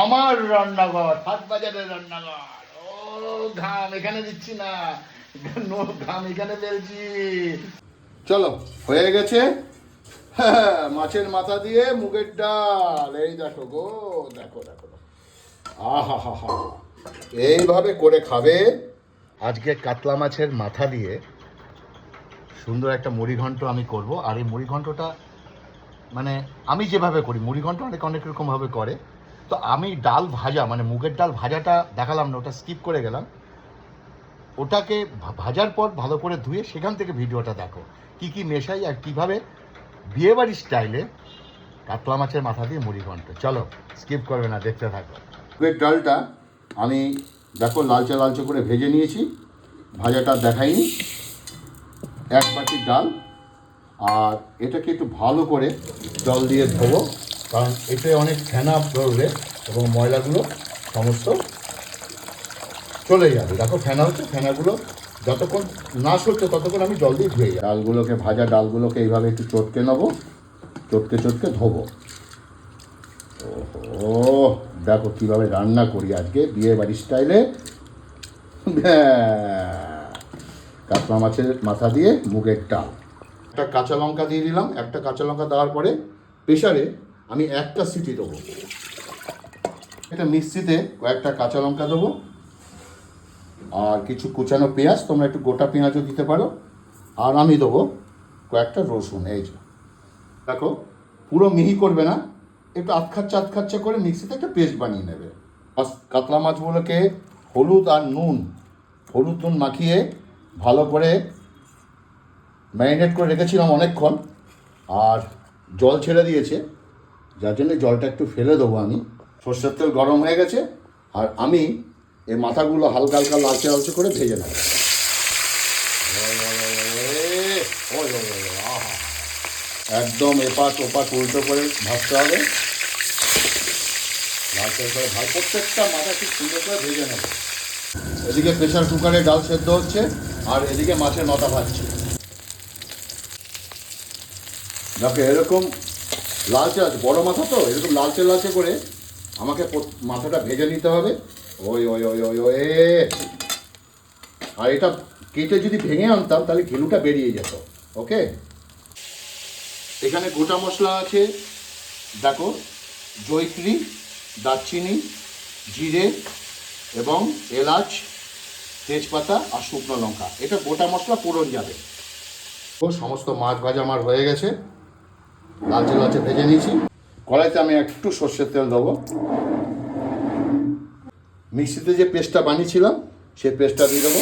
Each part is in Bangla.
আমার রান্নাঘর, হাট বাজারের রান্নাঘর। ও ঘাম এখানে দিচ্ছি না, ঘাম এখানে ফেলছি। চলো, হয়ে গেছে। হ্যাঁ, মাছের মাথা দিয়ে মুগের ডাল। এই দেখো গো, দেখো দেখো, আহা হা হা, এইভাবে করে খাবে। আজকে কাতলা মাছের মাথা দিয়ে সুন্দর একটা মুড়িঘণ্ট আমি করব। আর এই মুড়িঘণ্টটা মানে আমি যেভাবে করি, মুড়িঘণ্ট অনেক অনেক রকমভাবে করে। তো আমি ডাল ভাজা মানে মুগের ডাল ভাজাটা দেখালাম না, ওটা স্কিপ করে গেলাম। ওটাকে ভাজার পর ভালো করে ধুয়ে সেখান থেকে ভিডিওটা দেখো কি কি মেশাই আর কীভাবে বিয়েবাড়ির স্টাইলে কাতলা মাছের মাথা দিয়ে মুড়িঘণ্ট। চলো, স্কিপ করবে না, দেখতে থাকো। মুগের ডালটা আমি দেখো লালচে লালচে করে ভেজে নিয়েছি, ভাজাটা দেখাইনি। এক বাটি ডাল, আর এটাকে একটু ভালো করে জল দিয়ে ধোবো, কারণ এতে অনেক ফেনা পড়বে এবং ময়লাগুলো সমস্ত চলে যাবে। দেখো ফেনা হচ্ছে, ফেনাগুলো যতক্ষণ না সরছে ততক্ষণ আমি জল দিয়ে ধুয়ে যাই। ডালগুলোকে, ভাজা ডালগুলোকে এইভাবে একটু চটকে নেবো, চটকে চটকে ধোবো। ও দেখো কীভাবে রান্না করি আজকে বিয়ে বাড়ির স্টাইলে। কাতলা মাছের মাথা দিয়ে মুগের ডাল। একটা কাঁচা লঙ্কা দিয়ে দিলাম। একটা কাঁচা লঙ্কা দেওয়ার পরে প্রেশারে আমি একটা সিটি দেবো। একটা মিক্সিতে কয়েকটা কাঁচা লঙ্কা দেবো আর কিছু কুচানো পেঁয়াজ, তোমরা একটু গোটা পেঁয়াজও দিতে পারো। আর আমি দেবো কয়েকটা রসুন। এই যে দেখো, পুরো মিহি করবে না, একটু আধখাচ্চা করে মিক্সিতে একটা পেস্ট বানিয়ে নেবে। কাতলা মাছগুলোকে হলুদ নুন মাখিয়ে ভালো করে ম্যারিনেট করে রেখেছিলাম অনেকক্ষণ, আর জল ছেড়ে দিয়েছে, যার জন্য জলটা একটু ফেলে দেবো আমি। সর্ষের তেল গরম হয়ে গেছে, আর আমি এই মাথাগুলো হালকা হালকা লালচে লালচে করে ভেজে নেব। একদম এপাশ ওপাশ উল্টো করে ভাজতে হবে, লালচে করে ভাজ। প্রত্যেকটা মাথা খুব সুন্দর করে ভেজে নেব। এদিকে প্রেশার কুকারে ডাল সেদ্ধ হচ্ছে, আর এদিকে মাছের মাথা ভাজছি। দেখো এরকম লালচে আছে, বড় মাথা তো, এরকম লালচে লালচে করে আমাকে মাথাটা ভেজে নিতে হবে। ওই ওই ওই ওই ওই আর এটা কেটে যদি ভেঙে আনতাম তাহলে ঘিলুটা বেরিয়ে যেত। ওকে, এখানে গোটা মশলা আছে দেখো, জয়িত্রী, দারচিনি, জিরে এবং এলাচ, তেজপাতা আর শুকনো লঙ্কা। এটা গোটা মশলা ফোড়ন যাবে। ও সমস্ত মাছ ভাজা আমার হয়ে গেছে, লালচে লালচে ভেজে নিয়েছি। কড়াইতে আমি একটু সর্ষের তেল দেবো। মিক্সিতে যে পেস্টটা বানিয়েছিলাম সেই পেস্টটা দিয়ে দেবো।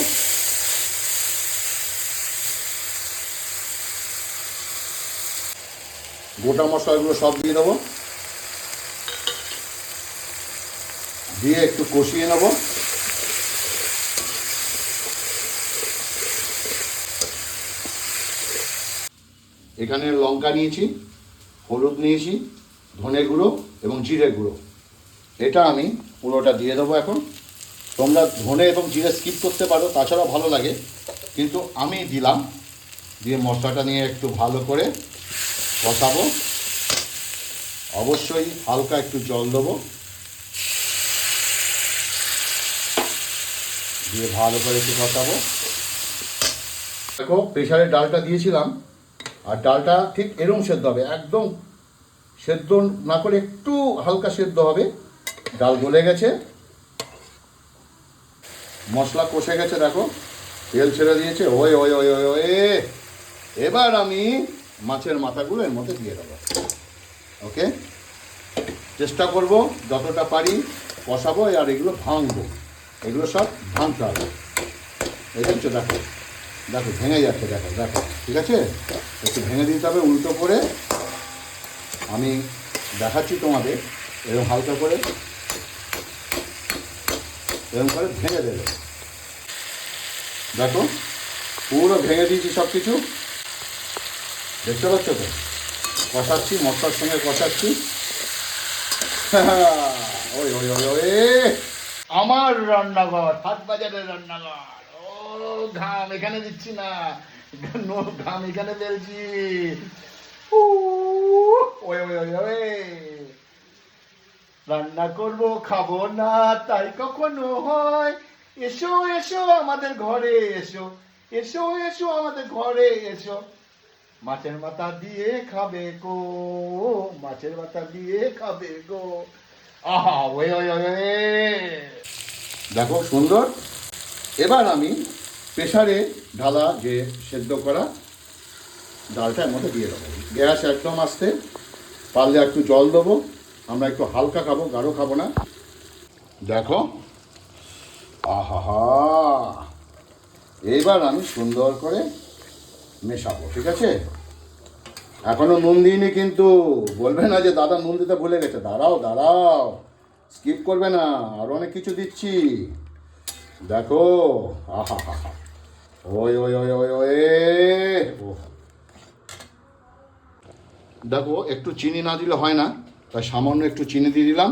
গোটা মশলাগুলো সব দিয়ে দেবো, দিয়ে একটু কষিয়ে নেব। এখানে লঙ্কা নিয়েছি, হলুদ নিয়েছি, ধনে গুঁড়ো এবং জিরে গুঁড়ো। এটা আমি পুরোটা দিয়ে দেবো এখন। তোমরা ধনে এবং জিরে স্কিপ করতে পারো, তাছাড়া ভালো লাগে, কিন্তু আমি দিলাম। দিয়ে মশলাটা নিয়ে একটু ভালো করে কষাবো। অবশ্যই হালকা একটু জল দেবো, দিয়ে ভালো করে একটু কষাবো। দেখো প্রেশারে ডালটা দিয়েছিলাম, আর ডালটা ঠিক এরকম সেদ্ধ হবে, একদম সেদ্ধ না করে একটু হালকা সেদ্ধ হবে। ডাল গলে গেছে, মশলা কষে গেছে, দেখো তেল ছেড়ে দিয়েছে। ওই ওই ওই ওই ওই এবার আমি মাছের মাথাগুলো এর মধ্যে দিয়ে দেবো। ওকে, চেষ্টা করব যতটা পারি কষাবো, আর এগুলো ভাঙবো, এগুলো সব ভাঙতে হবে। এই দেখছো, দেখো দেখো ভেঙে যাচ্ছে, দেখো দেখো, ঠিক আছে, একটু ভেঙে দিতে হবে উল্টো করে। আমি দেখাচ্ছি তোমাদের, এরকম হালকা করে এরকম করে ভেঙে দেবে। দেখো পুরো ভেঙে দিয়েছি সব কিছু, দেখতে পাচ্ছ তো? কষাচ্ছি, মশলার সঙ্গে কষাচ্ছি। ওই ওই ওই ওই আমার রান্নাঘর, হাট বাজারের রান্নাঘর। ও ঘাম এখানে দিচ্ছি না, ঘাম এখানে ফেলছি। ওই ওই ওই ওই রান্না করব খাবো না তাই কখনো হয়। এসো এসো আমাদের ঘরে এসো, এসো এসো আমাদের ঘরে এসো, মাছের মাথা দিয়ে খাবে গো, মাছের মাথা দিয়ে খাবে গো। আহা ওয়ে ওয়ে ওয়ে, দেখো সুন্দর। এবার আমি প্রেসারে ঢালা যে সেদ্ধ করা ডালটা এর মধ্যে দিয়ে দেবো। গ্যাস একদম আস্তে, পারলে একটু জল দেবো, আমরা একটু হালকা খাবো, গাঢ় খাবো না। দেখো আহা হা, এইবার আমি সুন্দর করে মেশাবো, ঠিক আছে? এখনো নুন দিইনি কিন্তু, বলবে না যে দাদা নুন দিতে ভুলে গেছে। দাঁড়াও দাঁড়াও, স্কিপ করবে না, আরো অনেক কিছু দিচ্ছি। দেখো আহা হা হা, ওই ওই ওই ওই ওই ও, দেখো একটু চিনি না দিলে হয় না, তাই সামান্য একটু চিনি দিয়ে দিলাম।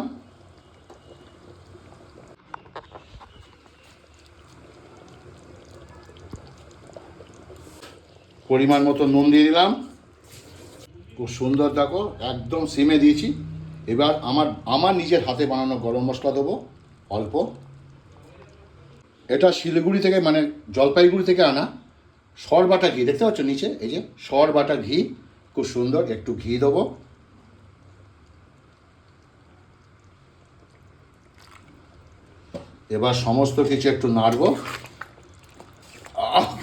পরিমাণ মতো নুন দিয়ে দিলাম। খুব সুন্দর, দেখো একদম সিমে দিয়েছি। এবার আমার নিজের হাতে বানানো গরম মশলা দেবো অল্প। এটা শিলিগুড়ি থেকে, মানে জলপাইগুড়ি থেকে আনা সর বাটা ঘি, দেখতে পাচ্ছ নিচে এই যে সর বাটা ঘি, খুব সুন্দর। একটু ঘি দেবো। এবার সমস্ত কিছু একটু নাড়বো।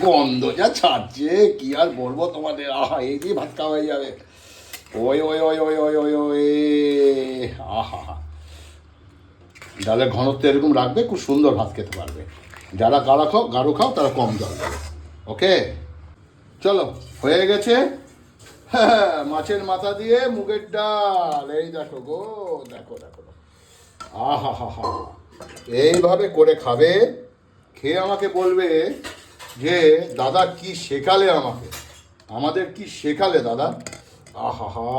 গন্ধ যা ছাড়ছে কি আর বলবো তোমাদের, আহা এই দিয়ে ভাত খাওয়া হয়ে যাবে। ওই ওই ওই ওই ওই ওই ওই, আহা হা, ডালের ঘনত্ব এরকম রাখবে, খুব সুন্দর ভাত খেতে পারবে। যারা গাঢ় খাও তারা কম জল দেবে। ওকে, চলো হয়ে গেছে। হ্যাঁ, মাছের মাথা দিয়ে মুগের ডাল, এই দেখো গো, দেখো দেখো, আহা হা হা, এইভাবে করে খাবে, খেয়ে আমাকে বলবে যে দাদা কি শেখালে আমাকে, আমাদের কি শেখালে দাদা। আহা হা,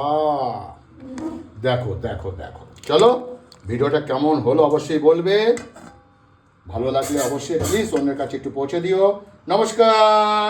দেখো দেখো দেখো। চলো, ভিডিওটা কেমন হলো অবশ্যই বলবে, ভালো লাগলে অবশ্যই প্লিজ অন্যের কাছে একটু পৌঁছে দিও। নমস্কার।